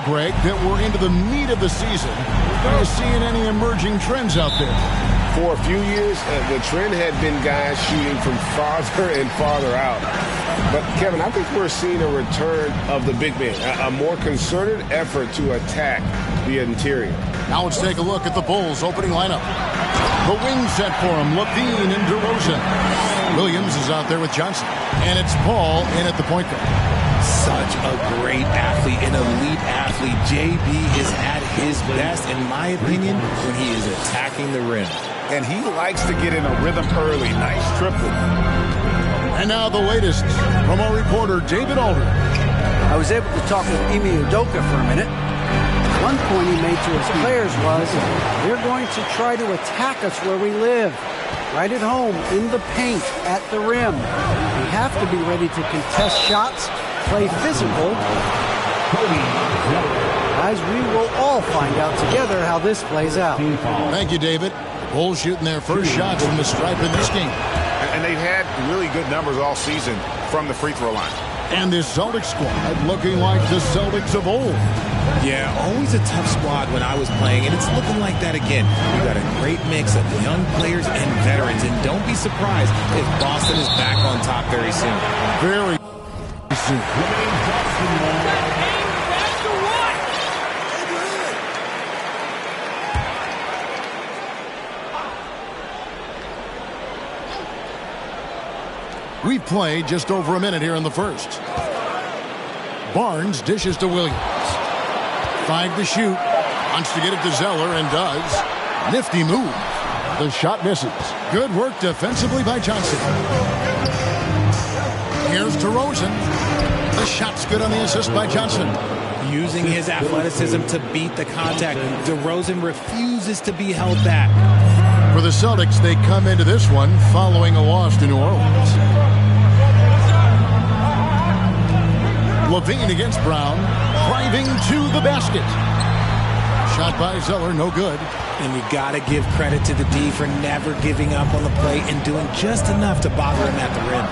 Greg, that we're into the meat of the season. Are you seeing any emerging trends out there? For a few years, the trend had been guys shooting from farther and farther out. But, Kevin, I think we're seeing a return of the big man, a more concerted effort to attack the interior. Now let's take a look at the Bulls' opening lineup. The wing set for him, Levine and DeRozan. Williams is out there with Johnson. And it's Paul in at the point guard. Such a great athlete, an elite athlete. JB is at his best, in my opinion, when he is attacking the rim. And he likes to get in a rhythm early. Nice triple. And now the latest from our reporter, David Alder. I was able to talk with Ime Udoka for a minute. One point he made to his players was, they're going to try to attack us where we live. Right at home, in the paint, at the rim. We have to be ready to contest shots, play physical. Guys, we will all find out together how this plays out. Thank you, David. Bulls shooting their first shots from the stripe in this game. And they've had really good numbers all season from the free throw line. And this Celtics squad looking like the Celtics of old. Yeah, always a tough squad when I was playing, and it's looking like that again. We got a great mix of young players and veterans, and don't be surprised if Boston is back on top very soon. Very soon. We've played just over a minute here in the first. Barnes dishes to Williams. 5 to shoot. Wants to get it to Zeller and does. Nifty move. The shot misses. Good work defensively by Johnson. Here's DeRozan. The shot's good on the assist by Johnson. Using his athleticism to beat the contact. DeRozan refuses to be held back. For the Celtics, they come into this one following a loss to New Orleans. Levine against Brown, driving to the basket. Shot by Zeller, no good. And you got to give credit to the D for never giving up on the play and doing just enough to bother him at the rim.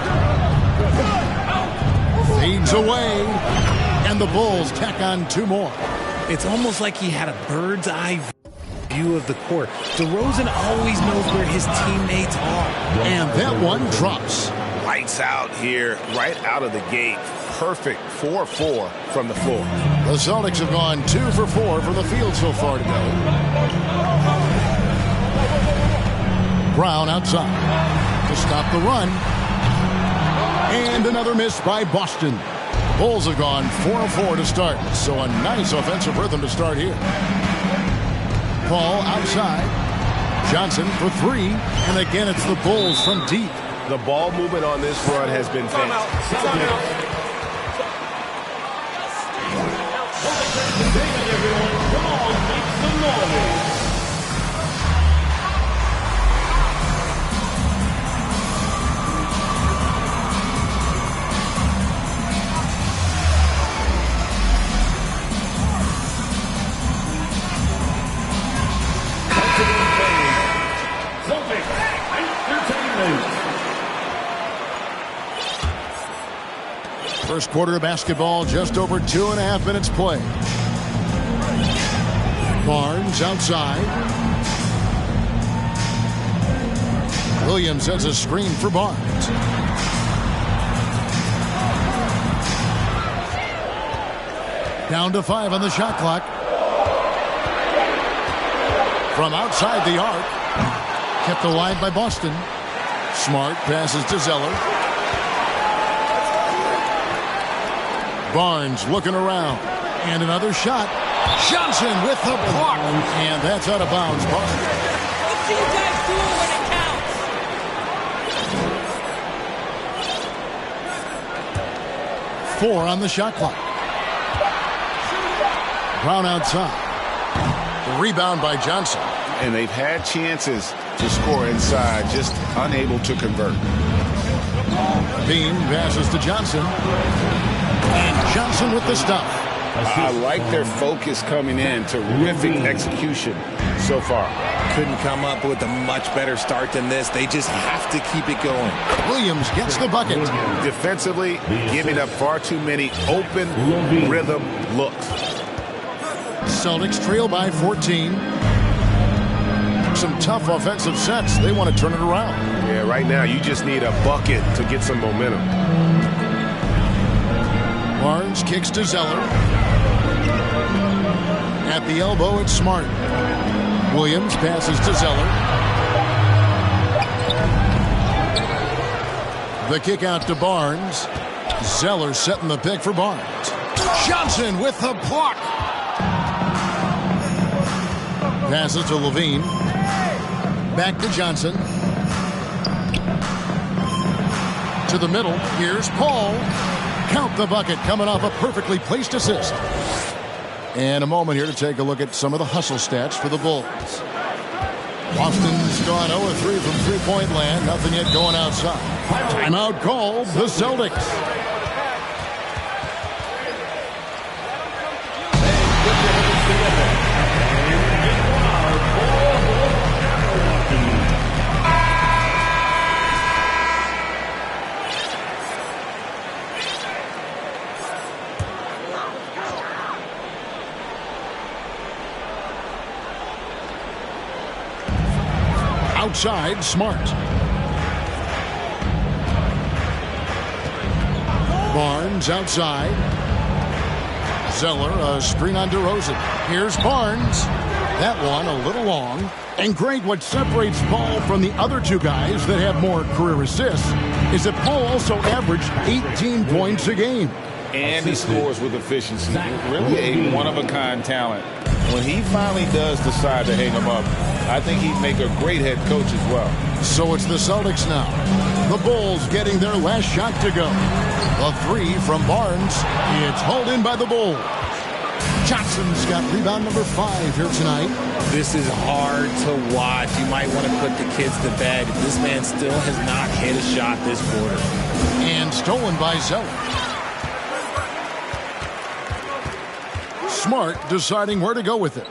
Fades away, and the Bulls tack on 2 more. It's almost like he had a bird's eye view of the court. DeRozan always knows where his teammates are. And that one drops. Lights out here, right out of the gate. Perfect 4-4 from the floor. The Celtics have gone 2 for 4 from the field so far today. Brown outside to stop the run. And another miss by Boston. Bulls have gone 4-4 to start, so a nice offensive rhythm to start here. Paul outside. Johnson for 3, and again it's the Bulls from deep. The ball movement on this run has been fantastic. First quarter of basketball, just over 2.5 minutes play. Barnes outside. Williams has a screen for Barnes. Down to 5 on the shot clock. From outside the arc. Kept wide by Boston. Smart passes to Zeller. Barnes looking around. And another shot. Johnson with the block. And that's out of bounds. Barnes. Let's see you guys do it when it counts. 4 on the shot clock. Brown outside. Rebound by Johnson. And they've had chances to score inside, just unable to convert. Bean passes to Johnson. And Johnson with the stop. I like their focus coming in. Terrific execution so far. Couldn't come up with a much better start than this. They just have to keep it going. Williams gets the bucket. Defensively, giving up far too many open rhythm looks. Celtics trail by 14. Some tough offensive sets. They want to turn it around. Yeah, right now you just need a bucket to get some momentum. Barnes kicks to Zeller. At the elbow, it's Smart. Williams passes to Zeller. The kick out to Barnes. Zeller setting the pick for Barnes. Johnson with the block. Passes to Levine. Back to Johnson. To the middle. Here's Paul. Count the bucket coming off a perfectly placed assist. And a moment here to take a look at some of the hustle stats for the Bulls. Boston's gone 0-3 from three-point land. Nothing yet going outside. Timeout called the Celtics. Outside, Smart. Barnes outside. Zeller, a screen on DeRozan. Here's Barnes. That one a little long. And great, what separates Paul from the other two guys that have more career assists is that Paul also averaged 18 points a game. And he scores with efficiency. Really a one-of-a-kind talent. When he finally does decide to hang him up, I think he'd make a great head coach as well. So it's the Celtics now. The Bulls getting their last shot to go. A three from Barnes. It's hauled in by the Bulls. Johnson's got rebound number 5 here tonight. This is hard to watch. You might want to put the kids to bed. This man still has not hit a shot this quarter. And stolen by Zeller. Smart deciding where to go with it.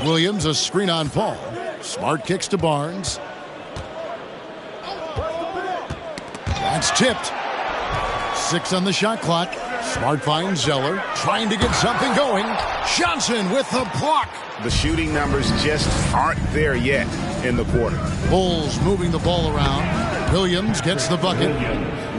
Williams, a screen on Paul. Smart kicks to Barnes. That's tipped. 6 on the shot clock. Smart finds Zeller, trying to get something going. Johnson with the block. The shooting numbers just aren't there yet in the quarter. Bulls moving the ball around. Williams gets the bucket.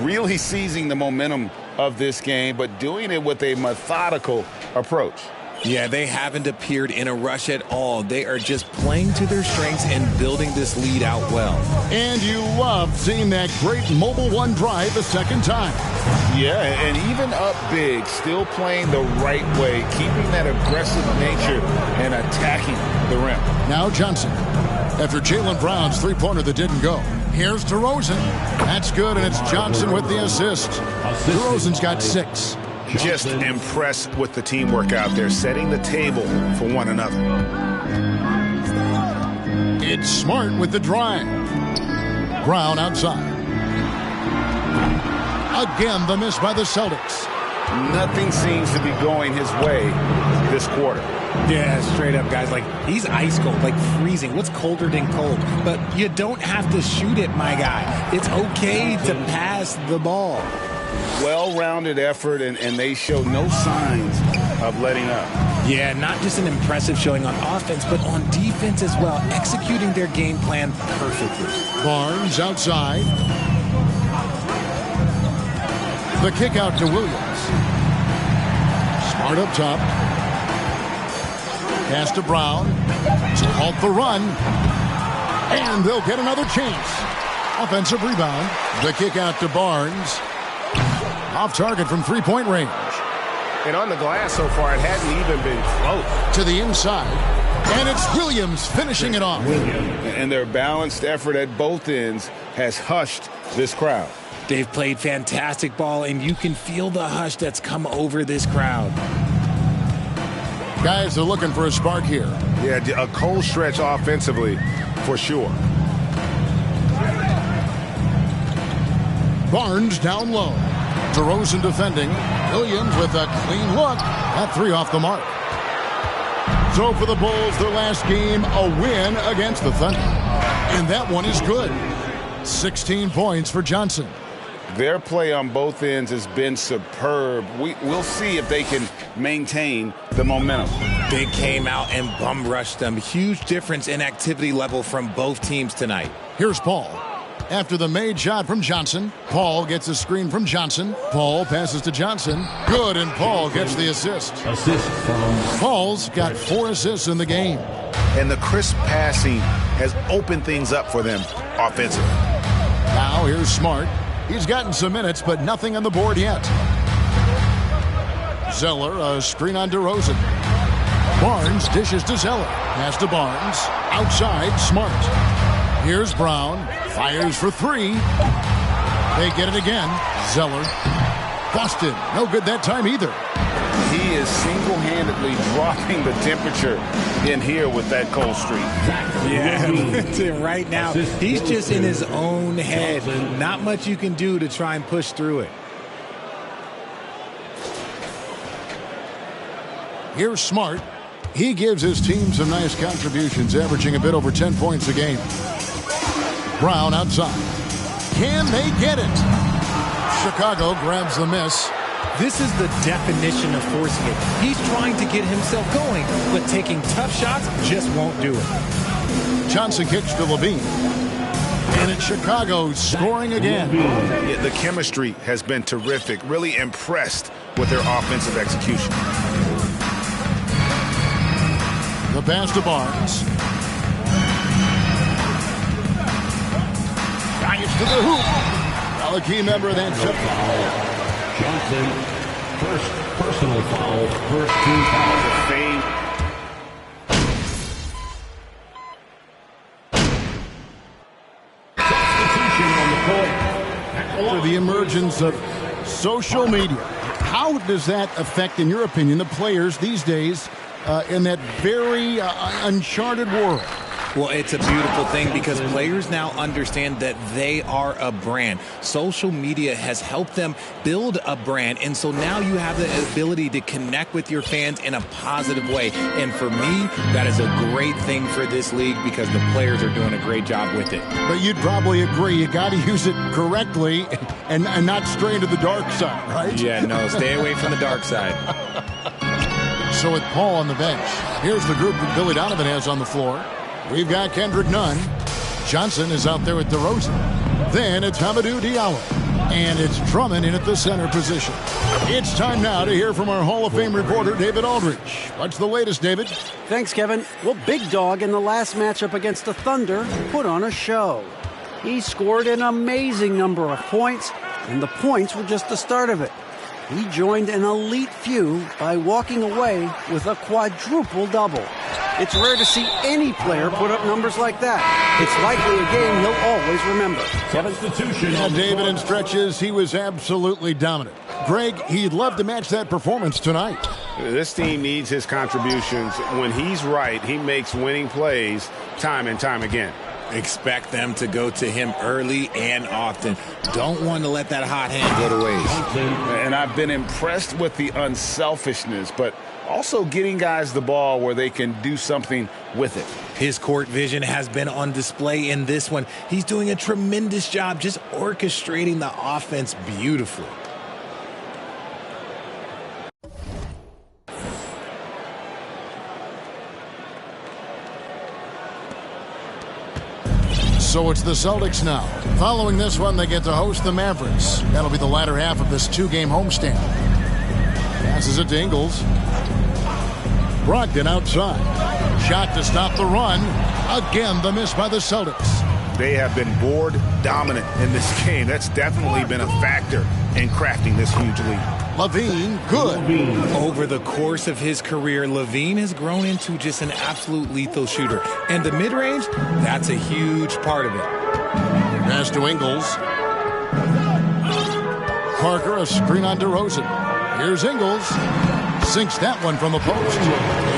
Really seizing the momentum of this game, but doing it with a methodical approach. Yeah, they haven't appeared in a rush at all. They are just playing to their strengths and building this lead out well. And you love seeing that great mobile one drive the second time. Yeah, and even up big, still playing the right way, keeping that aggressive nature and attacking the rim. Now Johnson. After Jaylen Brown's three-pointer that didn't go. Here's DeRozan. That's good, and it's Johnson with the assist. DeRozan's got 6. Just impressed with the teamwork out there, setting the table for one another. It's Smart with the drive. Brown outside. Again, the miss by the Celtics. Nothing seems to be going his way this quarter. Yeah, straight up, guys. Like, he's ice cold, like freezing. What's colder than cold? But you don't have to shoot it, my guy. It's okay to pass the ball. Well-rounded effort, and they show no signs of letting up. Yeah, not just an impressive showing on offense, but on defense as well, executing their game plan perfectly. Barnes outside. The kick out to Williams. Smart up top. Pass to Brown. To halt the run. And they'll get another chance. Offensive rebound. The kick out to Barnes. Off target from three-point range. And on the glass so far, it hadn't even been close. To the inside. And it's Williams finishing it off. And their balanced effort at both ends has hushed this crowd. They've played fantastic ball, and you can feel the hush that's come over this crowd. Guys are looking for a spark here. Yeah, a cold stretch offensively for sure. Barnes down low. DeRozan defending. Williams with a clean look. That three off the mark. So for the Bulls, their last game, a win against the Thunder. And that one is good. 16 points for Johnson. Their play on both ends has been superb. We'll see if they can maintain the momentum. They came out and bum rushed them. Huge difference in activity level from both teams tonight. Here's Paul. After the made shot from Johnson, Paul gets a screen from Johnson. Paul passes to Johnson. Good, and Paul gets the assist. Paul's got 4 assists in the game. And the crisp passing has opened things up for them offensively. Now here's Smart. He's gotten some minutes, but nothing on the board yet. Zeller, a screen on DeRozan. Barnes dishes to Zeller. Pass to Barnes. Outside, Smart. Here's Brown. Fires for 3. They get it again. Zeller. Busted. No good that time either. He is single-handedly dropping the temperature in here with that cold streak. Yeah, right now, he's just in his own head. Not much you can do to try and push through it. Here's Smart. He gives his team some nice contributions, averaging a bit over 10 points a game. Brown outside. Can they get it? Chicago grabs the miss. This is the definition of forcing it. He's trying to get himself going, but taking tough shots just won't do it. Johnson kicks to Levine. And it's Chicago scoring again. Yeah, the chemistry has been terrific. Really impressed with their offensive execution. The pass to Barnes. Giants to the hoop. Well, a key member of that Celtics. Johnson, first personal foul, first team foul. Substitution on the court. For the emergence of social media, how does that affect, in your opinion, the players these days in that very uncharted world? Well, it's a beautiful thing because players now understand that they are a brand. Social media has helped them build a brand, and so now you have the ability to connect with your fans in a positive way. And for me, that is a great thing for this league because the players are doing a great job with it. But you'd probably agree you got to use it correctly and not stray into the dark side, right? Yeah, no, stay away from the dark side. So with Paul on the bench, here's the group that Billy Donovan has on the floor. We've got Kendrick Nunn. Johnson is out there with DeRozan. Then it's Hamidou Diallo. And it's Drummond in at the center position. It's time now to hear from our Hall of Fame reporter, David Aldridge. What's the latest, David? Thanks, Kevin. Well, Big Dog in the last matchup against the Thunder put on a show. He scored an amazing number of points, and the points were just the start of it. He joined an elite few by walking away with a quadruple double. It's rare to see any player put up numbers like that. It's likely a game he'll always remember. Substitution. Yeah, David, in stretches, he was absolutely dominant. Greg, he'd love to match that performance tonight. This team needs his contributions. When he's right, he makes winning plays time and time again. Expect them to go to him early and often. Don't want to let that hot hand go to waste. And I've been impressed with the unselfishness, but also getting guys the ball where they can do something with it. His court vision has been on display in this one. He's doing a tremendous job just orchestrating the offense beautifully. So it's the Celtics now. Following this one, they get to host the Mavericks. That'll be the latter half of this two-game homestand. Passes it to Ingles. Brogdon outside. Shot to stop the run. Again, the miss by the Celtics. They have been board dominant in this game. That's definitely been a factor in crafting this huge lead. LaVine, good. Over the course of his career, LaVine has grown into just an absolute lethal shooter. And the mid-range, that's a huge part of it. Pass to Ingles. Parker, a screen on DeRozan. Here's Ingles. Sinks that one from the post.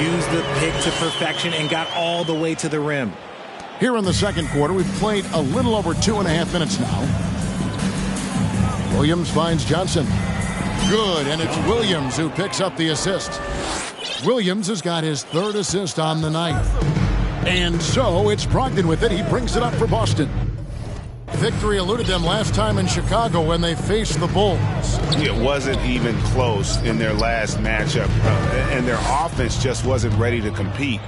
Used the pick to perfection and got all the way to the rim. Here in the second quarter, we've played a little over 2.5 minutes now. Williams finds Johnson. Good, and it's Williams who picks up the assist. Williams has got his third assist on the night. And so it's Brogdon with it. He brings it up for Boston. Victory eluded them last time in Chicago when they faced the Bulls. It wasn't even close in their last matchup, and their offense just wasn't ready to compete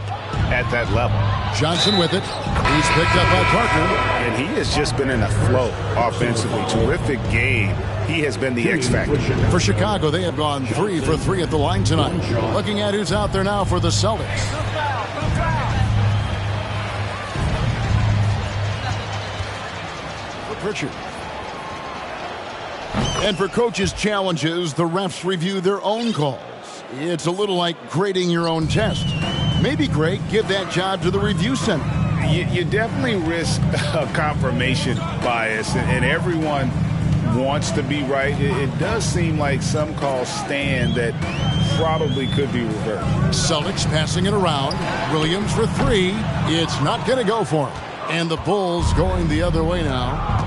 at that level. Johnson with it. He's picked up by Parker. And he has just been in a flow offensively. Terrific game. He has been the X factor. For Chicago, they have gone 3 for 3 at the line tonight. Looking at who's out there now for the Celtics. For Pritchard. And for coaches' challenges, the refs review their own calls. It's a little like grading your own test. Maybe, Greg, give that job to the review center. You definitely risk a confirmation bias, and everyone wants to be right. It does seem like some calls stand that probably could be reversed. Celtics passing it around. Williams for 3. It's not going to go for him. And the Bulls going the other way now.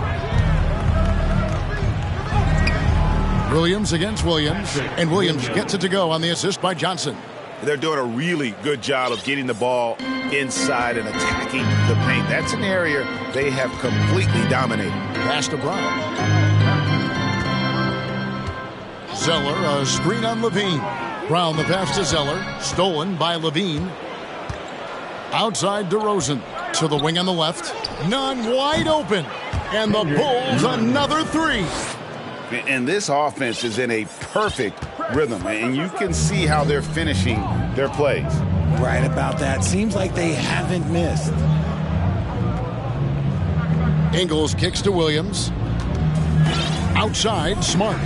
Williams against Williams. And Williams gets it to go on the assist by Johnson. They're doing a really good job of getting the ball inside and attacking the paint. That's an area they have completely dominated. Pass to Brown. Zeller, a screen on LaVine. Brown, the pass to Zeller. Stolen by LaVine. Outside DeRozan. To the wing on the left. None, wide open. And the Bulls another 3. And this offense is in a perfect rhythm, and you can see how they're finishing their plays. Right about that. Seems like they haven't missed. Ingles kicks to Williams. Outside, Smart.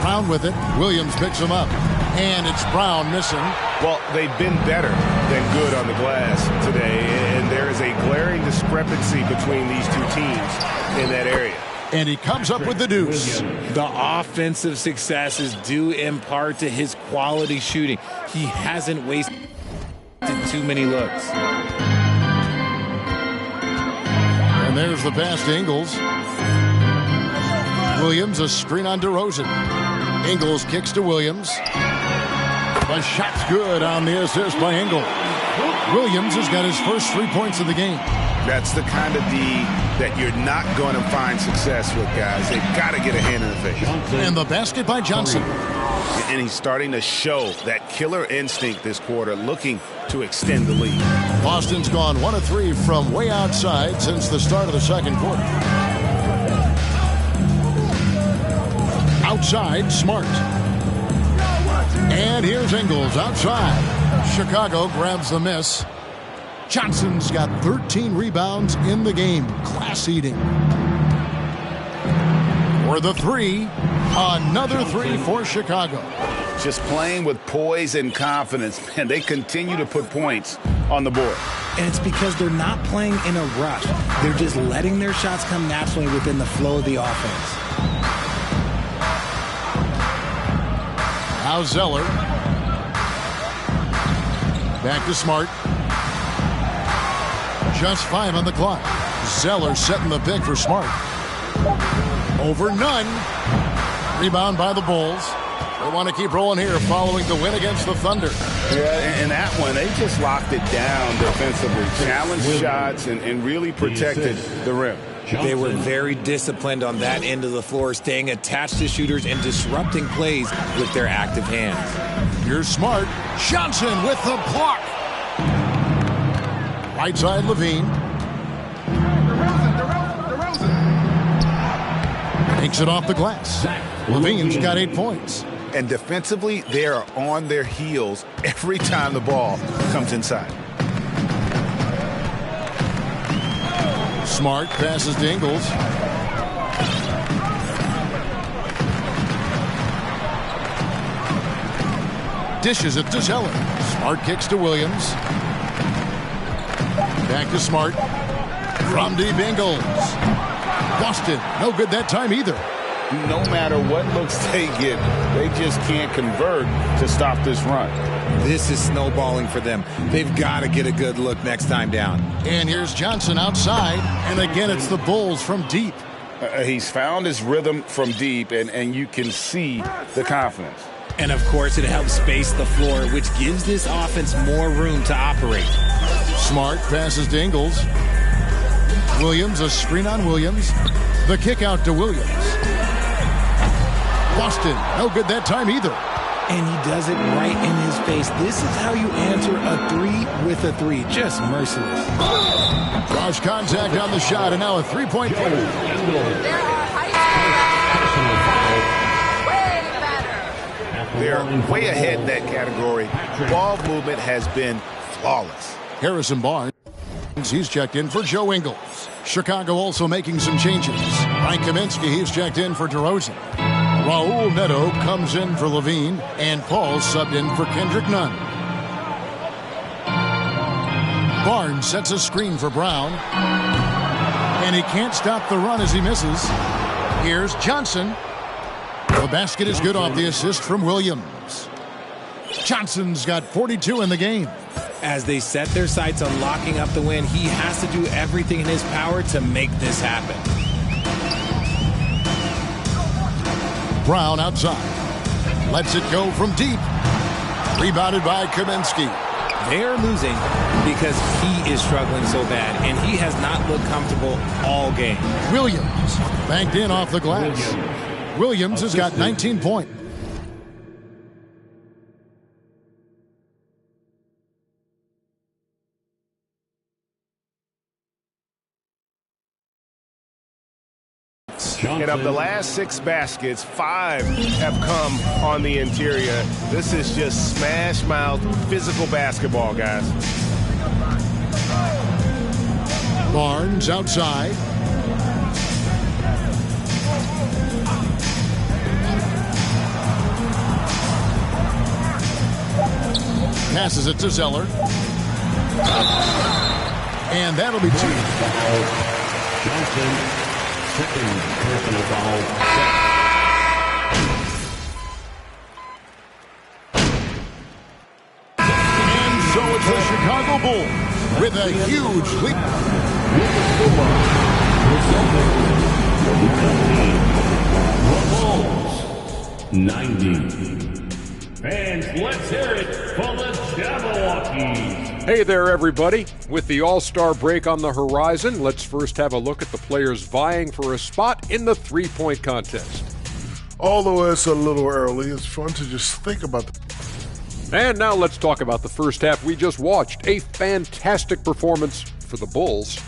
Brown with it. Williams picks him up. And it's Brown missing. Well, they've been better than good on the glass today, and there is a glaring discrepancy between these two teams in that area. And he comes up with the deuce. The offensive success is due in part to his quality shooting. He hasn't wasted too many looks. And there's the pass to Ingles. Williams, a screen on DeRozan. Ingles kicks to Williams. The shot's good on the assist by Ingles. Williams has got his first 3 points of the game. That's the kind of D that you're not going to find success with, guys. They've got to get a hand in the face. And the basket by Johnson. And he's starting to show that killer instinct this quarter, looking to extend the lead. Boston's gone 1 of 3 from way outside since the start of the second quarter. Outside, Smart. And here's Ingles outside. Chicago grabs the miss. Johnson's got 13 rebounds in the game. Class eating. For the 3. Another 3 for Chicago. Just playing with poise and confidence, and they continue to put points on the board. And it's because they're not playing in a rush. They're just letting their shots come naturally within the flow of the offense. Now Zeller. Back to Smart. Just 5 on the clock. Zeller setting the pick for Smart. Over none. Rebound by the Bulls. They want to keep rolling here following the win against the Thunder. Yeah, and that one, they just locked it down defensively. Challenged shots and really protected the rim. They were very disciplined on that end of the floor, staying attached to shooters and disrupting plays with their active hands. Here's Smart. Johnson with the block. Right side, Levine. Takes it off the glass. Levine's got 8 points. And defensively, they are on their heels every time the ball comes inside. Smart passes to Ingles. Dishes it to Zeller. Smart kicks to Williams. Back to Smart. From deep, Ingles. Busted. No good that time either. No matter what looks they get, they just can't convert to stop this run. This is snowballing for them. They've got to get a good look next time down. And here's Johnson outside. And again, it's the Bulls from deep. He's found his rhythm from deep, and you can see the confidence. And, of course, it helps space the floor, which gives this offense more room to operate. Smart passes to Ingles. Williams, a screen on Williams. The kick out to Williams. Busted. No good that time either. And he does it right in his face. This is how you answer a three with a three. Just merciless. Cross contact on the shot, and now a three-point goal. There are high They're way ahead in that category. Ball movement has been flawless. Harrison Barnes, he's checked in for Joe Ingles. Chicago also making some changes. Mike Kaminsky, he's checked in for DeRozan. Raul Neto comes in for Levine, and Paul subbed in for Kendrick Nunn. Barnes sets a screen for Brown, and he can't stop the run as he misses. Here's Johnson. The basket is good off the assist from Williams. Johnson's got 42 in the game. As they set their sights on locking up the win, he has to do everything in his power to make this happen. Brown outside. Lets it go from deep. Rebounded by Kaminsky. They're losing because he is struggling so bad, and he has not looked comfortable all game. Williams banked in off the glass. Williams has got 19 points. And of the last 6 baskets, 5 have come on the interior. This is just smash mouth physical basketball, guys. Barnes outside. Passes it to Zeller. And that'll be 2. Johnson. Second personal foul. And so it's the Chicago Bulls with a huge lead. The Bulls, 90. Fans, let's hear it for the Jabberwockies. Hey there, everybody. With the All-Star break on the horizon, let's first have a look at the players vying for a spot in the three-point contest. Although it's a little early, it's fun to just think about the... And now let's talk about the first half we just watched. A fantastic performance for the Bulls.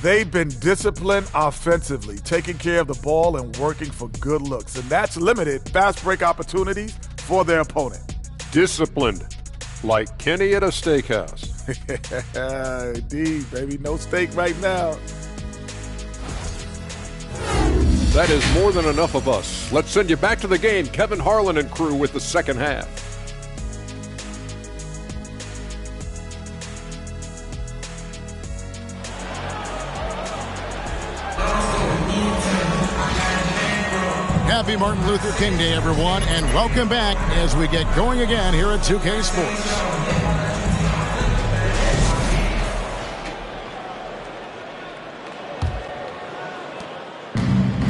They've been disciplined offensively, taking care of the ball and working for good looks. And that's limited fast break opportunities for their opponent. Disciplined, like Kenny at a steakhouse. Indeed, baby. No steak right now. That is more than enough of us. Let's send you back to the game. Kevin Harlan and crew with the second half. Happy Martin Luther King Day, everyone, and welcome back as we get going again here at 2K Sports.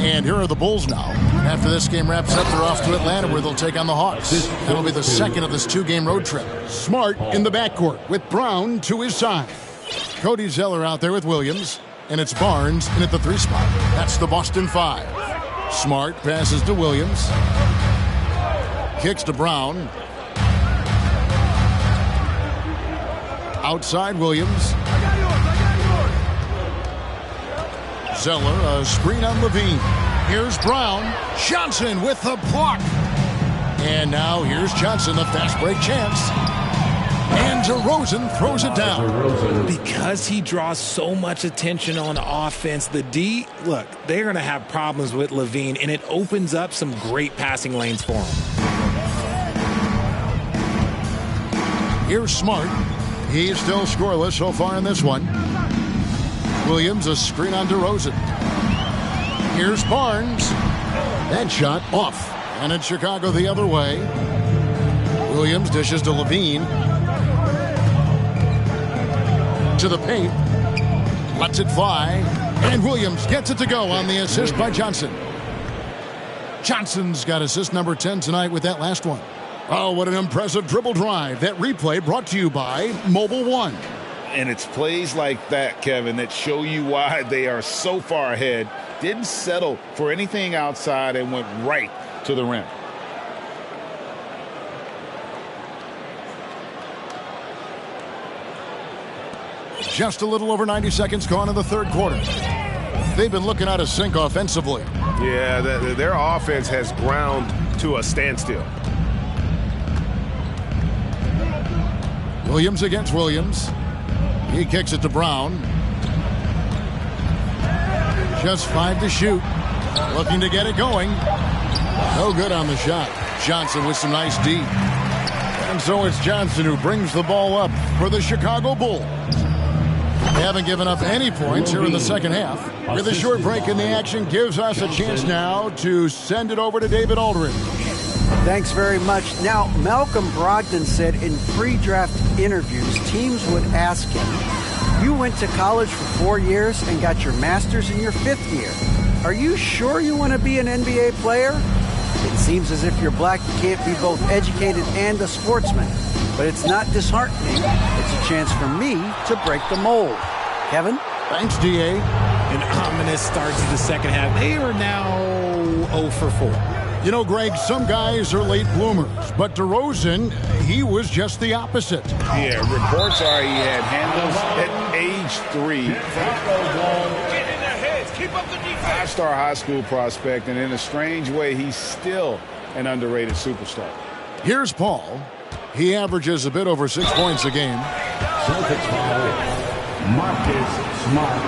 And here are the Bulls now. After this game wraps up, they're off to Atlanta where they'll take on the Hawks. That'll be the second of this 2-game road trip. Smart in the backcourt with Brown to his side. Cody Zeller out there with Williams. And it's Barnes in at the 3 spot. That's the Boston 5. Smart passes to Williams. Kicks to Brown. Outside Williams. Zeller, a screen on Levine. Here's Brown. Johnson with the block. And now here's Johnson, the fast break chance. And DeRozan throws it down. Because he draws so much attention on offense, the D, look, they're going to have problems with Levine, and it opens up some great passing lanes for him. Here's Smart. He's still scoreless so far in this one. Williams, a screen on DeRozan. Here's Barnes. That shot off. And it's Chicago the other way. Williams dishes to Levine. To the paint. Lets it fly. And Williams gets it to go on the assist by Johnson. Johnson's got assist number 10 tonight with that last one. Oh, what an impressive dribble drive. That replay brought to you by Mobile One. And it's plays like that, Kevin, that show you why they are so far ahead. Didn't settle for anything outside and went right to the rim. Just a little over 90 seconds gone in the third quarter. They've been looking out of sync offensively. Yeah, their offense has ground to a standstill. Williams against Williams. He kicks it to Brown. Just 5 to shoot. Looking to get it going. No good on the shot. Johnson with some nice D. And so it's Johnson who brings the ball up for the Chicago Bulls. They haven't given up any points here in the second half. With a short break in the action gives us a chance now to send it over to David Aldridge. Thanks very much. Now, Malcolm Brogdon said in pre-draft interviews, teams would ask him, you went to college for 4 years and got your master's in your 5th year. Are you sure you want to be an NBA player? It seems as if you're black, you can't be both educated and a sportsman. But it's not disheartening. It's a chance for me to break the mold. Kevin? Thanks, D.A. An ominous start to the second half. They are now 0 for 4. You know, Greg, some guys are late bloomers, but DeRozan, he was just the opposite. Yeah, reports are he had handles at age 3. Five-star high school prospect, and in a strange way, he's still an underrated superstar. Here's Paul. He averages a bit over 6 points a game. Celtics foul. Marcus Smart.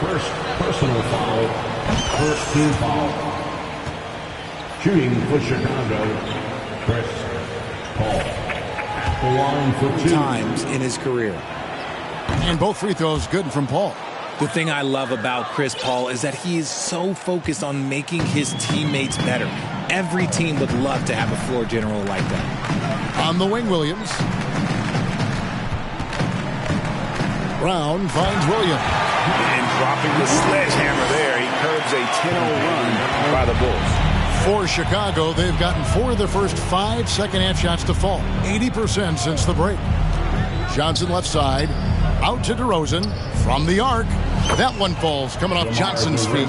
First personal foul. First team foul. Shooting for Chicago, Chris Paul. At the line for 2 times in his career. And both free throws good from Paul. The thing I love about Chris Paul is that he is so focused on making his teammates better. Every team would love to have a floor general like that. On the wing, Williams. Brown finds Williams. And dropping the sledgehammer there, he curbs a 10-0 run by the Bulls. For Chicago, they've gotten 4 of their first 5 second-half shots to fall. 80% since the break. Johnson left side. Out to DeRozan. From the arc. That one falls, coming off Johnson's feet.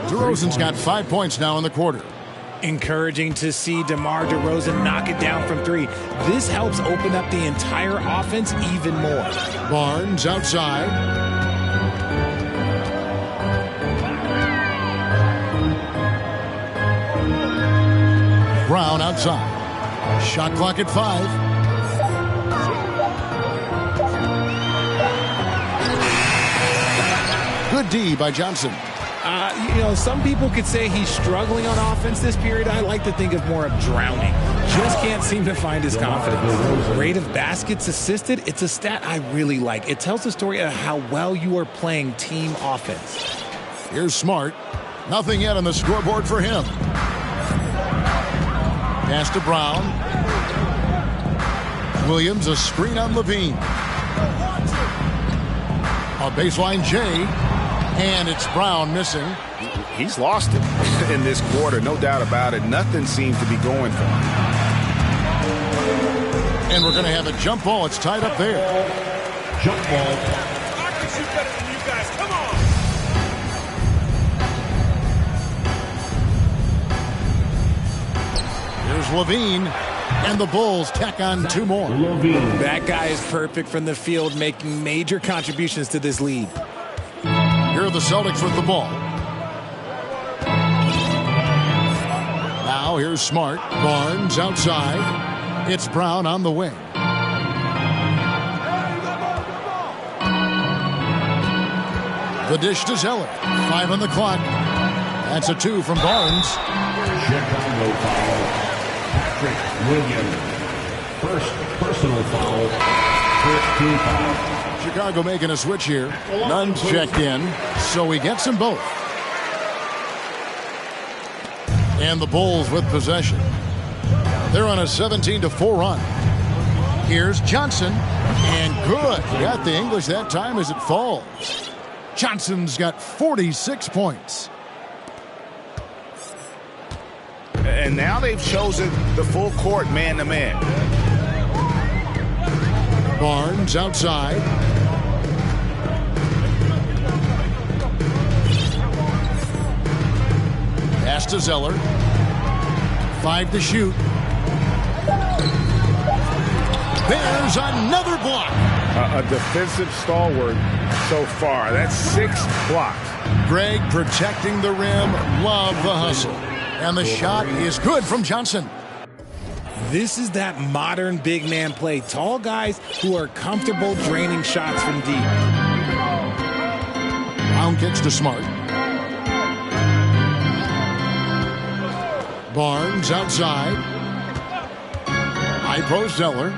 DeRozan's got 5 points now in the quarter. Encouraging to see DeMar DeRozan knock it down from 3. This helps open up the entire offense even more. Barnes outside. Brown outside. Shot clock at 5. Good D by Johnson. Some people could say he's struggling on offense this period. I like to think of more of drowning. Just can't seem to find his confidence. Rate of baskets assisted, it's a stat I really like. It tells the story of how well you are playing team offense. Here's Smart. Nothing yet on the scoreboard for him. Pass to Brown. Williams, a screen on Levine. A baseline J. And it's Brown missing. He's lost it in this quarter, no doubt about it. Nothing seemed to be going for him. And we're going to have a jump ball. It's tied up there. Jump ball. I can shoot better than you guys. Come on. Here's Levine. And the Bulls tack on 2 more. That guy is perfect from the field, making major contributions to this lead. Here are the Celtics with the ball. Now here's Smart. Barnes outside. It's Brown on the wing. The dish to Zeller. 5 on the clock. That's a 2 from Barnes. Chicago foul. Patrick Williams. First personal foul. First team foul. Chicago making a switch here. Nunn's checked in, so he gets them both. And the Bulls with possession. They're on a 17-4 run. Here's Johnson. And good. Got the English that time as it falls. Johnson's got 46 points. And now they've chosen the full court man-to-man. Barnes outside. Pass to Zeller. 5 to shoot. There's another block. A defensive stalwart so far. That's 6 blocks. Greg protecting the rim. Love the hustle. And the shot is good from Johnson. This is that modern big man play. Tall guys who are comfortable draining shots from deep. Brown kicks to Smart. Barnes outside. High post Zeller.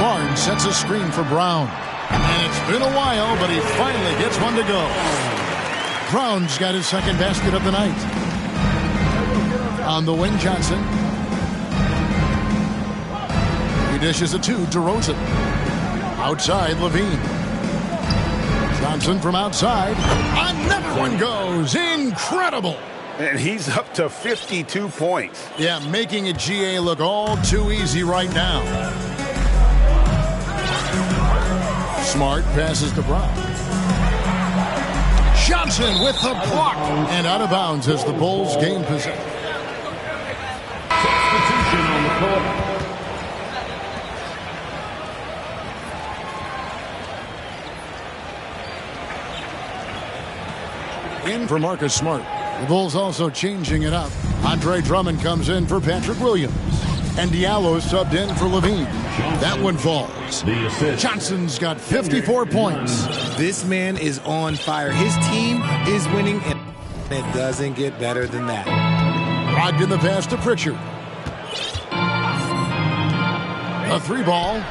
Barnes sets a screen for Brown. And it's been a while, but he finally gets one to go. Brown's got his second basket of the night. On the wing, Johnson. He dishes a 2 to Rosen. Outside, Levine. Johnson from outside. Another one goes. Incredible. And he's up to 52 points. Yeah, making a GA look all too easy right now. Smart passes to Brown. Johnson with the block. And out of bounds as the Bulls gain possession. Substitution on the court. In for Marcus Smart. The Bulls also changing it up. Andre Drummond comes in for Patrick Williams. And Diallo subbed in for Levine. That one falls. Johnson's got 54 points. This man is on fire. His team is winning, and it doesn't get better than that. Brogdon the pass to Pritchard. A 3 ball.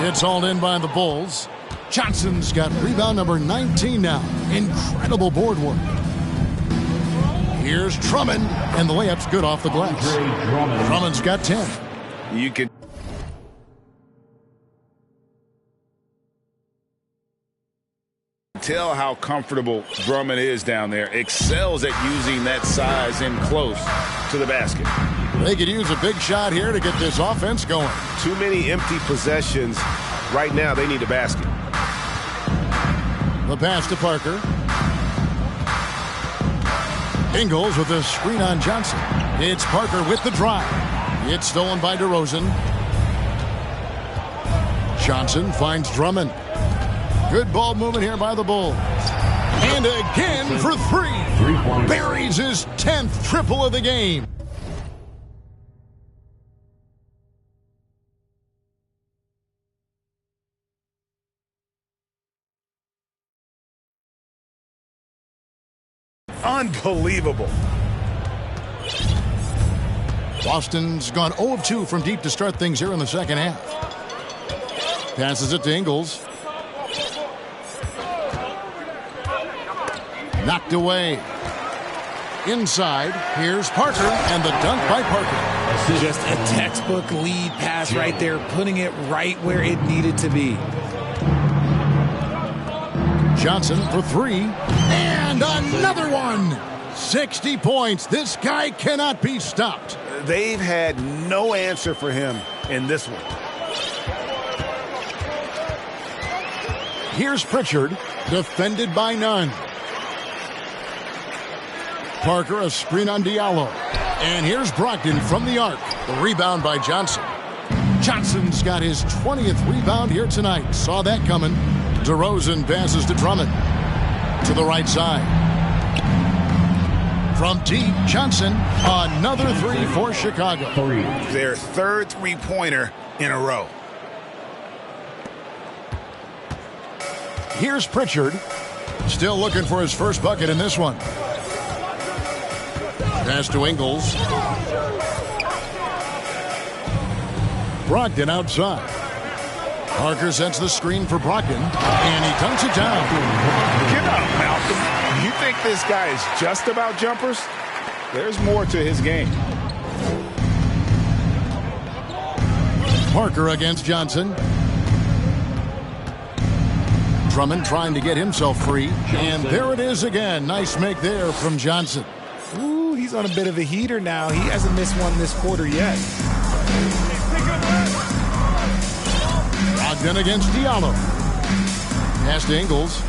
It's hauled in by the Bulls. Johnson's got rebound number 19 now. Incredible board work. Here's Drummond, and the layup's good off the glass. Drummond's got 10. You can tell how comfortable Drummond is down there. Excels at using that size in close to the basket. They could use a big shot here to get this offense going. Too many empty possessions. Right now, they need a basket. The pass to Parker. Ingles with a screen on Johnson. It's Parker with the drive. It's stolen by DeRozan. Johnson finds Drummond. Good ball movement here by the Bulls. And again for 3. Buries his 10th triple of the game. Unbelievable. Boston's gone 0 of 2 from deep to start things here in the second half. Passes it to Ingles. Knocked away. Inside, here's Parker, and the dunk by Parker. Just a textbook lead pass right there, putting it right where it needed to be. Johnson for three. And another one. 60 points. This guy cannot be stopped. They've had no answer for him in this one. Here's Pritchard, defended by none. Parker, a screen on Diallo. And here's Brogdon from the arc. The rebound by Johnson. Johnson's got his 20th rebound here tonight. Saw that coming. DeRozan passes to Drummond. To the right side. From deep, Johnson, another three for Chicago. Their third three-pointer in a row. Here's Pritchard, still looking for his first bucket in this one. Pass to Ingles. Brogdon outside. Parker sets the screen for Brogdon, and he dunks it down. Get up, Malcolm. You think this guy is just about jumpers? There's more to his game. Parker against Johnson. Drummond trying to get himself free. And there it is again. Nice make there from Johnson. Ooh, he's on a bit of a heater now. He hasn't missed one this quarter yet. Brogdon against Diallo. Pass to Ingles.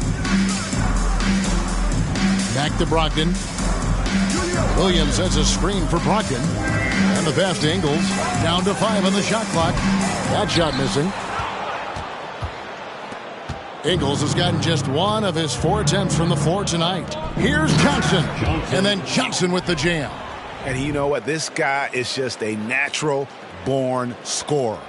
Back to Brogdon. Williams sets a screen for Brogdon. And the pass to Ingles. Down to 5 on the shot clock. That shot missing. Ingles has gotten just one of his 4 attempts from the floor tonight. Here's Johnson. And then Johnson with the jam. And you know what? This guy is just a natural-born scorer.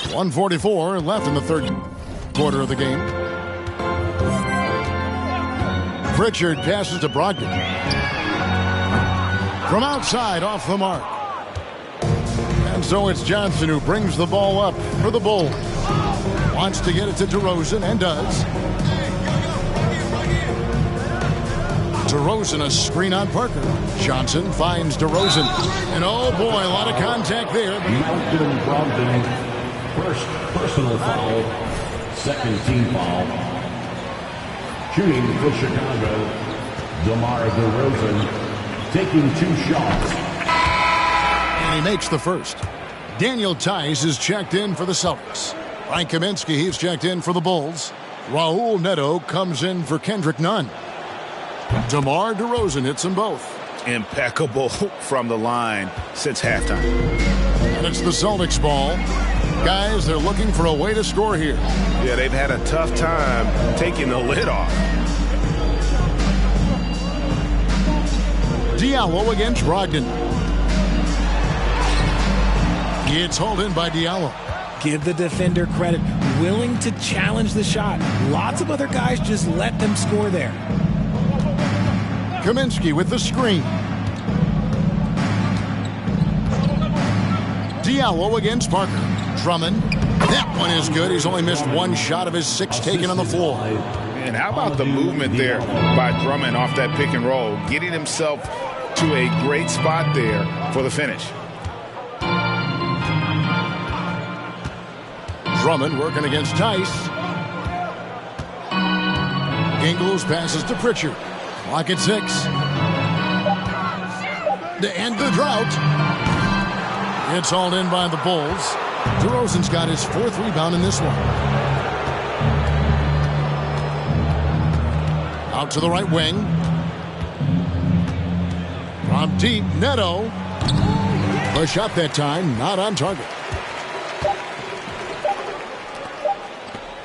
.144 left in the third quarter of the game. Pritchard passes to Brogdon. From outside, off the mark. And so it's Johnson who brings the ball up for the Bulls. Wants to get it to DeRozan, and does. DeRozan, a screen on Parker. Johnson finds DeRozan. And oh boy, a lot of contact there. Malcolm Brogdon. First personal foul, second team foul. Shooting for Chicago, DeMar DeRozan taking 2 shots. And he makes the first. Daniel Tice is checked in for the Celtics. Frank Kaminsky, he's checked in for the Bulls. Raul Neto comes in for Kendrick Nunn. DeMar DeRozan hits them both. Impeccable from the line since halftime. And it's the Celtics ball. Guys, they're looking for a way to score here. Yeah, they've had a tough time taking the lid off. Diallo against Brogdon. It's hauled in by Diallo. Give the defender credit. Willing to challenge the shot. Lots of other guys just let them score there. Kaminsky with the screen. Diallo against Parker. Drummond. That one is good. He's only missed 1 shot of his 6 taken on the floor. And how about the movement there by Drummond off that pick and roll, getting himself to a great spot there for the finish. Drummond working against Tice. Ingles passes to Pritchard. Clock at 6. To end the drought. It's hauled in by the Bulls. DeRozan's got his 4th rebound in this one. Out to the right wing. From deep, Neto. The shot that time, not on target.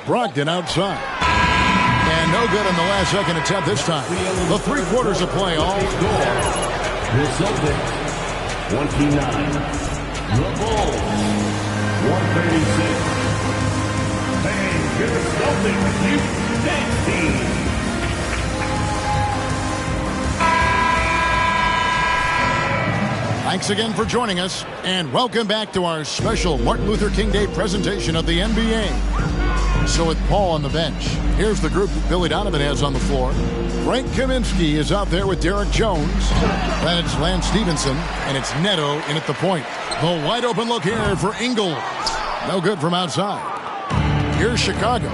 Brogdon outside. And no good on the last second attempt this time. The 3 quarters of play all score. The Celtics, 29. The Bulls, 136. And your Celtics, you 16. Thanks again for joining us, and welcome back to our special Martin Luther King Day presentation of the NBA. So with Paul on the bench, here's the group that Billy Donovan has on the floor. Frank Kaminsky is out there with Derek Jones. Then it's Lance Stevenson, and it's Neto in at the point. The wide open look here for Ingles. No good from outside. Here's Chicago.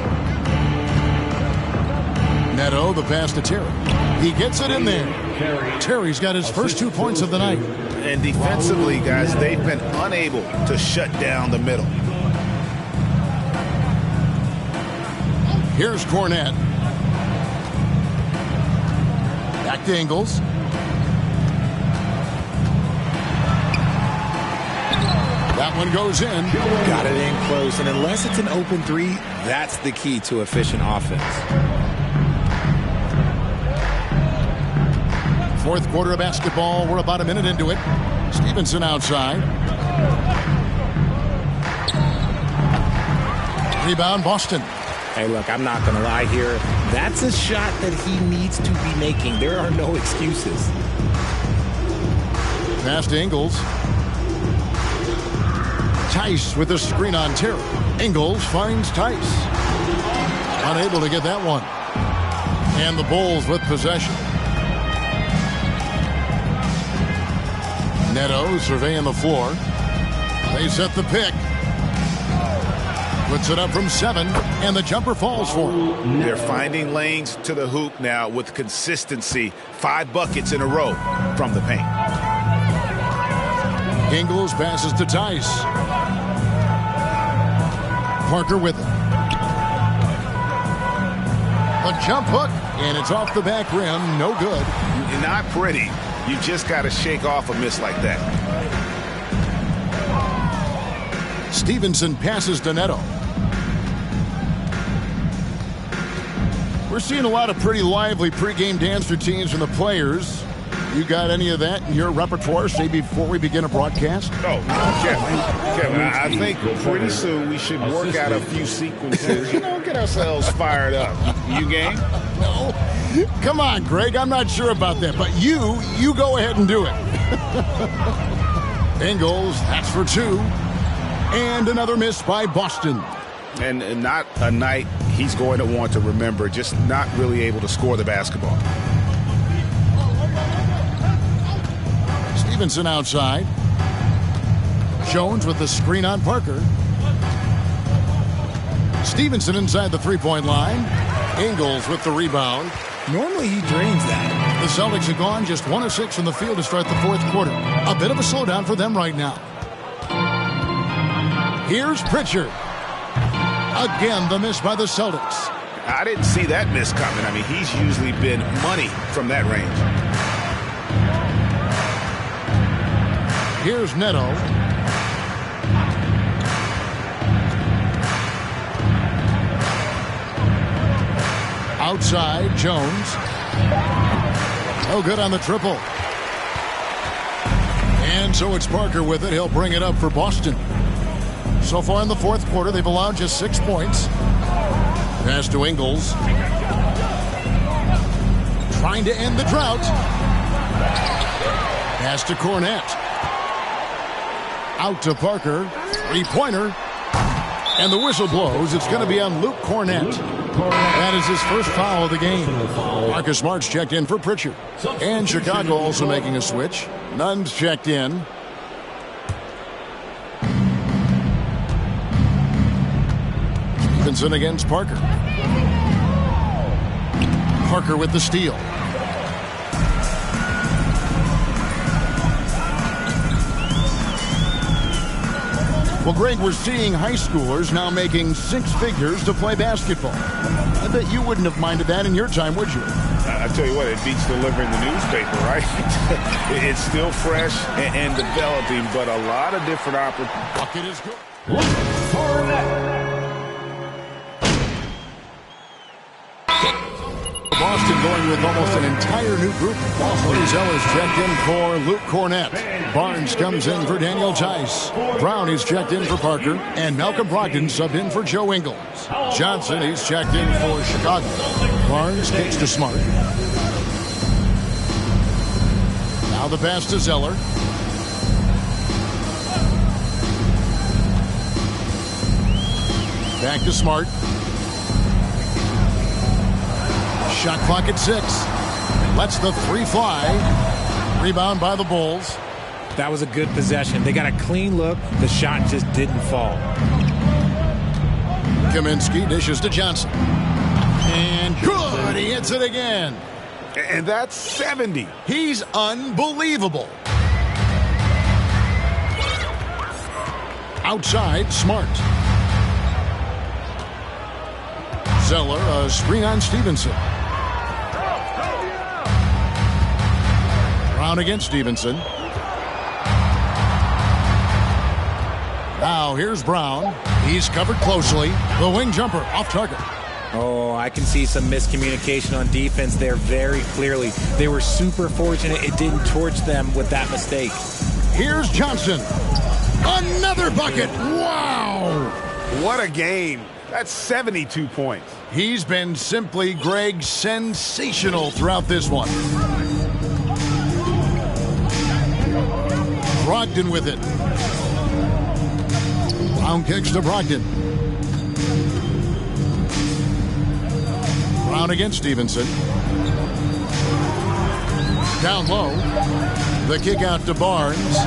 Neto, the pass to Terry. He gets it in there. Terry's got his first 2 points of the night. And defensively, guys, they've been unable to shut down the middle. Here's Cornette. Back to Ingles. That one goes in. Got it in close, and unless it's an open three, that's the key to efficient offense. Fourth quarter of basketball. We're about a minute into it. Stevenson outside. Rebound, Boston. Hey, look, I'm not going to lie here. That's a shot that he needs to be making. There are no excuses. Pass to Ingles. Tice with the screen on Terry. Ingles finds Tice. Unable to get that one. And the Bulls with possession. Neto surveying the floor. They set the pick. Puts it up from 7, and the jumper falls for him. They're finding lanes to the hoop now with consistency. 5 buckets in a row from the paint. Ingles passes to Tice. Parker with it. A jump hook, and it's off the back rim. No good. Not pretty. You just got to shake off a miss like that. Stevenson passes to Neto. We're seeing a lot of pretty lively pregame dance routines from the players. You got any of that in your repertoire, say, before we begin a broadcast? Oh, Kevin, I think pretty soon we should work out a few sequences, get ourselves fired up. You game? No. Come on, Greg. I'm not sure about that, but you go ahead and do it. Ingles, that's for 2. And another miss by Boston. And not a night he's going to want to remember, just not really able to score the basketball. Stevenson outside. Jones with the screen on Parker. Stevenson inside the three-point line. Ingles with the rebound. Normally he drains that. The Celtics have gone just 1 of 6 from the field to start the fourth quarter. A bit of a slowdown for them right now. Here's Pritchard. Again, the miss by the Celtics. I didn't see that miss coming. I mean, he's usually been money from that range. Here's Neto. Outside, Jones. No good on the triple. And so it's Parker with it. He'll bring it up for Boston. So far in the fourth quarter, they've allowed just 6 points. Pass to Ingles. Trying to end the drought. Pass to Cornette. Out to Parker. Three-pointer. And the whistle blows. It's going to be on Luke Cornette. That is his first foul of the game. Marcus Smart's checked in for Pritchard. And Chicago also making a switch. Nunn's checked in. Stevenson against Parker. Parker with the steal. Well, Greg, we're seeing high schoolers now making 6 figures to play basketball. I bet you wouldn't have minded that in your time, would you? I tell you what, it beats delivering the newspaper, right? It's still fresh and developing, but a lot of different opportunities. Bucket is good. Boston going with almost an entire new group. Cody Zeller's checked in for Luke Cornette. Barnes comes in for Daniel Tice. Brown is checked in for Parker. And Malcolm Brogdon subbed in for Joe Ingles. Johnson, he's checked in for Chicago. Barnes kicks to Smart. Now the pass to Zeller. Back to Smart. Shot clock at 6. Lets the 3 fly. Rebound by the Bulls. That was a good possession. They got a clean look. The shot just didn't fall. Kaminsky dishes to Johnson. And good. He hits it again. And that's 70. He's unbelievable. Outside, Smart. Zeller, a screen on Stevenson. Brown against Stevenson. Now here's Brown. He's covered closely. The wing jumper off target. Oh, I can see some miscommunication on defense there very clearly. They were super fortunate it didn't torch them with that mistake. Here's Johnson. Another bucket. Wow. What a game. That's 72 points. He's been simply, Greg, sensational throughout this one. Brogdon with it. Brown kicks to Brogdon. Brown against Stevenson. Down low. The kick out to Barnes.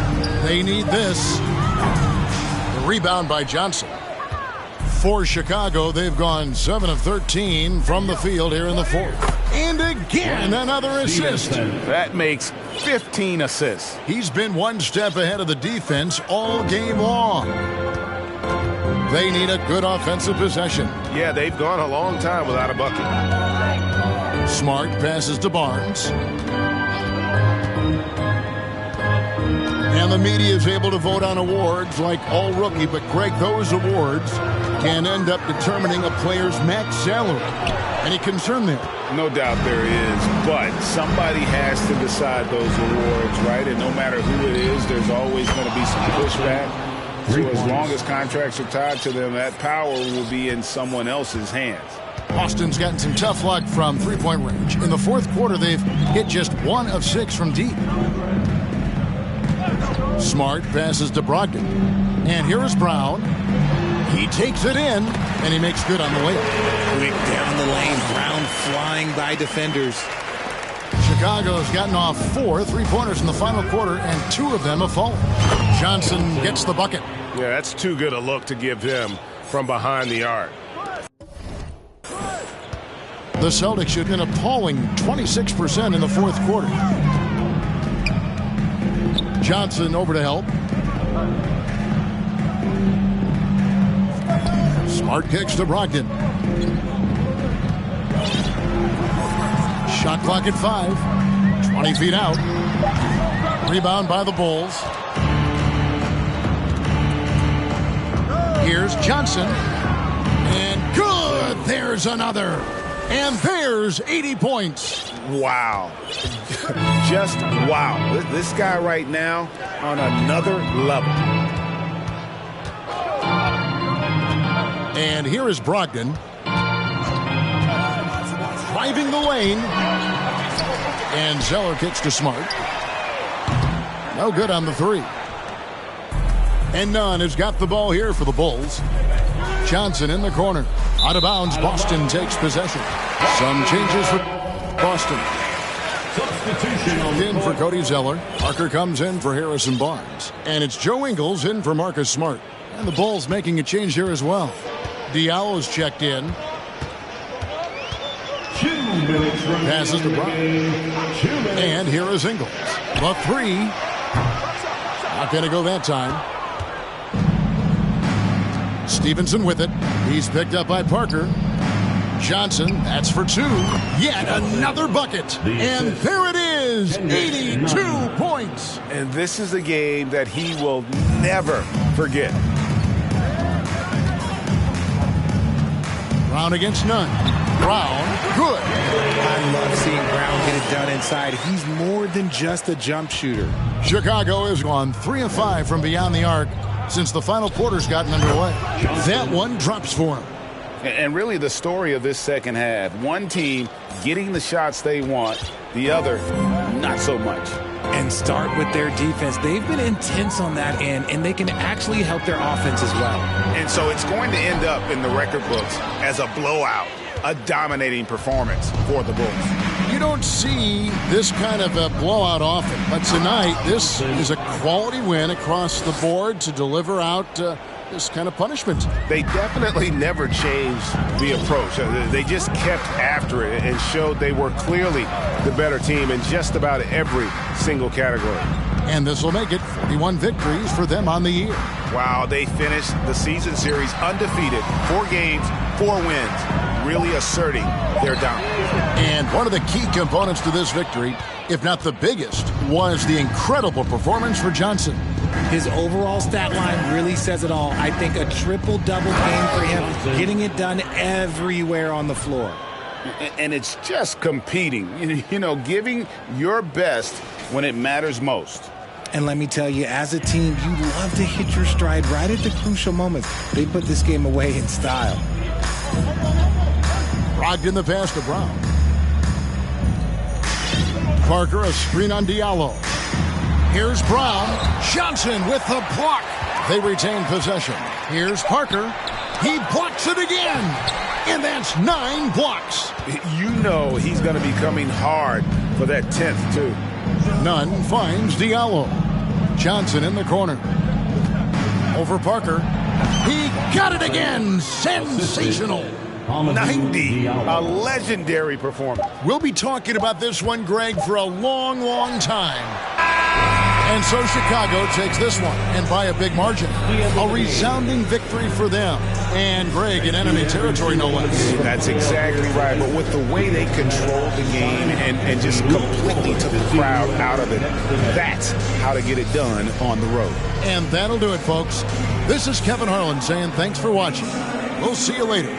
They need this. The rebound by Johnson. For Chicago, they've gone 7 of 13 from the field here in the fourth. And again, another assist. That makes 15 assists. He's been one step ahead of the defense all game long. They need a good offensive possession. Yeah, they've gone a long time without a bucket. Smart passes to Barnes. And the media is able to vote on awards like All Rookie, but Greg, those awards can end up determining a player's max salary. Any concern there? No doubt there is, but somebody has to decide those awards, right? And no matter who it is, there's always going to be some pushback. So as long as contracts are tied to them, that power will be in someone else's hands. Boston's gotten some tough luck from three-point range. In the fourth quarter, they've hit just 1 of 6 from deep. Smart passes to Brogdon. And here is Brown. He takes it in, and he makes good on the layup. Quick down the lane. Brown flying by defenders. Chicago's gotten off 4 3-pointers in the final quarter, and 2 of them have fallen. Johnson gets the bucket. Yeah, that's too good a look to give him from behind the arc. The Celtics shoot an appalling 26% in the fourth quarter. Johnson over to help. Smart kicks to Brogdon. Shot clock at 5. 20 feet out. Rebound by the Bulls. Here's Johnson. And good! There's another. And there's 80 points. Wow. Just wow. This guy right now on another level. And here is Brogdon. Driving the lane. And Zeller kicks to Smart. No good on the 3. And Nunn has got the ball here for the Bulls. Johnson in the corner. Out of bounds, Boston takes possession. Some changes for Boston. In for Cody Zeller. Parker comes in for Harrison Barnes. And it's Joe Ingles in for Marcus Smart. And the Bulls making a change here as well. Diallo's checked in. Passes to Brown. And here is Ingles. The 3. Not going to go that time. Stevenson with it. He's picked up by Parker. Johnson, that's for 2. Yet another bucket. And there it is. 82 points. And this is a game that he will never forget. Brown against Nunn. Brown, good. I love seeing Brown get it done inside. He's more than just a jump shooter. Chicago has gone 3 of 5 from beyond the arc since the final quarter's gotten underway. That one drops for him. And really the story of this second half, one team getting the shots they want, the other not so much. And start with their defense. They've been intense on that end, and they can actually help their offense as well. And so it's going to end up in the record books as a blowout, a dominating performance for the Bulls. You don't see this kind of a blowout often, but tonight this is a quality win across the board to deliver out this kind of punishment. They definitely never changed the approach. They just kept after it and showed they were clearly the better team in just about every single category. And this will make it 41 victories for them on the year. Wow, they finished the season series undefeated. 4 games, 4 wins, really asserting their dominance. And one of the key components to this victory, if not the biggest, was the incredible performance for Johnson. His overall stat line really says it all. I think a triple-double game for him, getting it done everywhere on the floor. And it's just competing, you know, giving your best when it matters most. And let me tell you, as a team, you love to hit your stride right at the crucial moments. They put this game away in style. Brogdon the pass to Brown. Parker, a screen on Diallo. Here's Brown. Johnson with the block. They retain possession. Here's Parker. He blocks it again. And that's 9 blocks. You know he's going to be coming hard for that 10th, too. Nunn finds Diallo. Johnson in the corner. Over Parker. He got it again. Sensational. 90, a legendary performance. We'll be talking about this one, Greg, for a long, long time. And so Chicago takes this one, and by a big margin. A resounding victory for them. And Greg in enemy territory, no less. That's exactly right. But with the way they controlled the game and just completely took the crowd out of it, that's how to get it done on the road. And that'll do it, folks. This is Kevin Harlan saying thanks for watching. We'll see you later.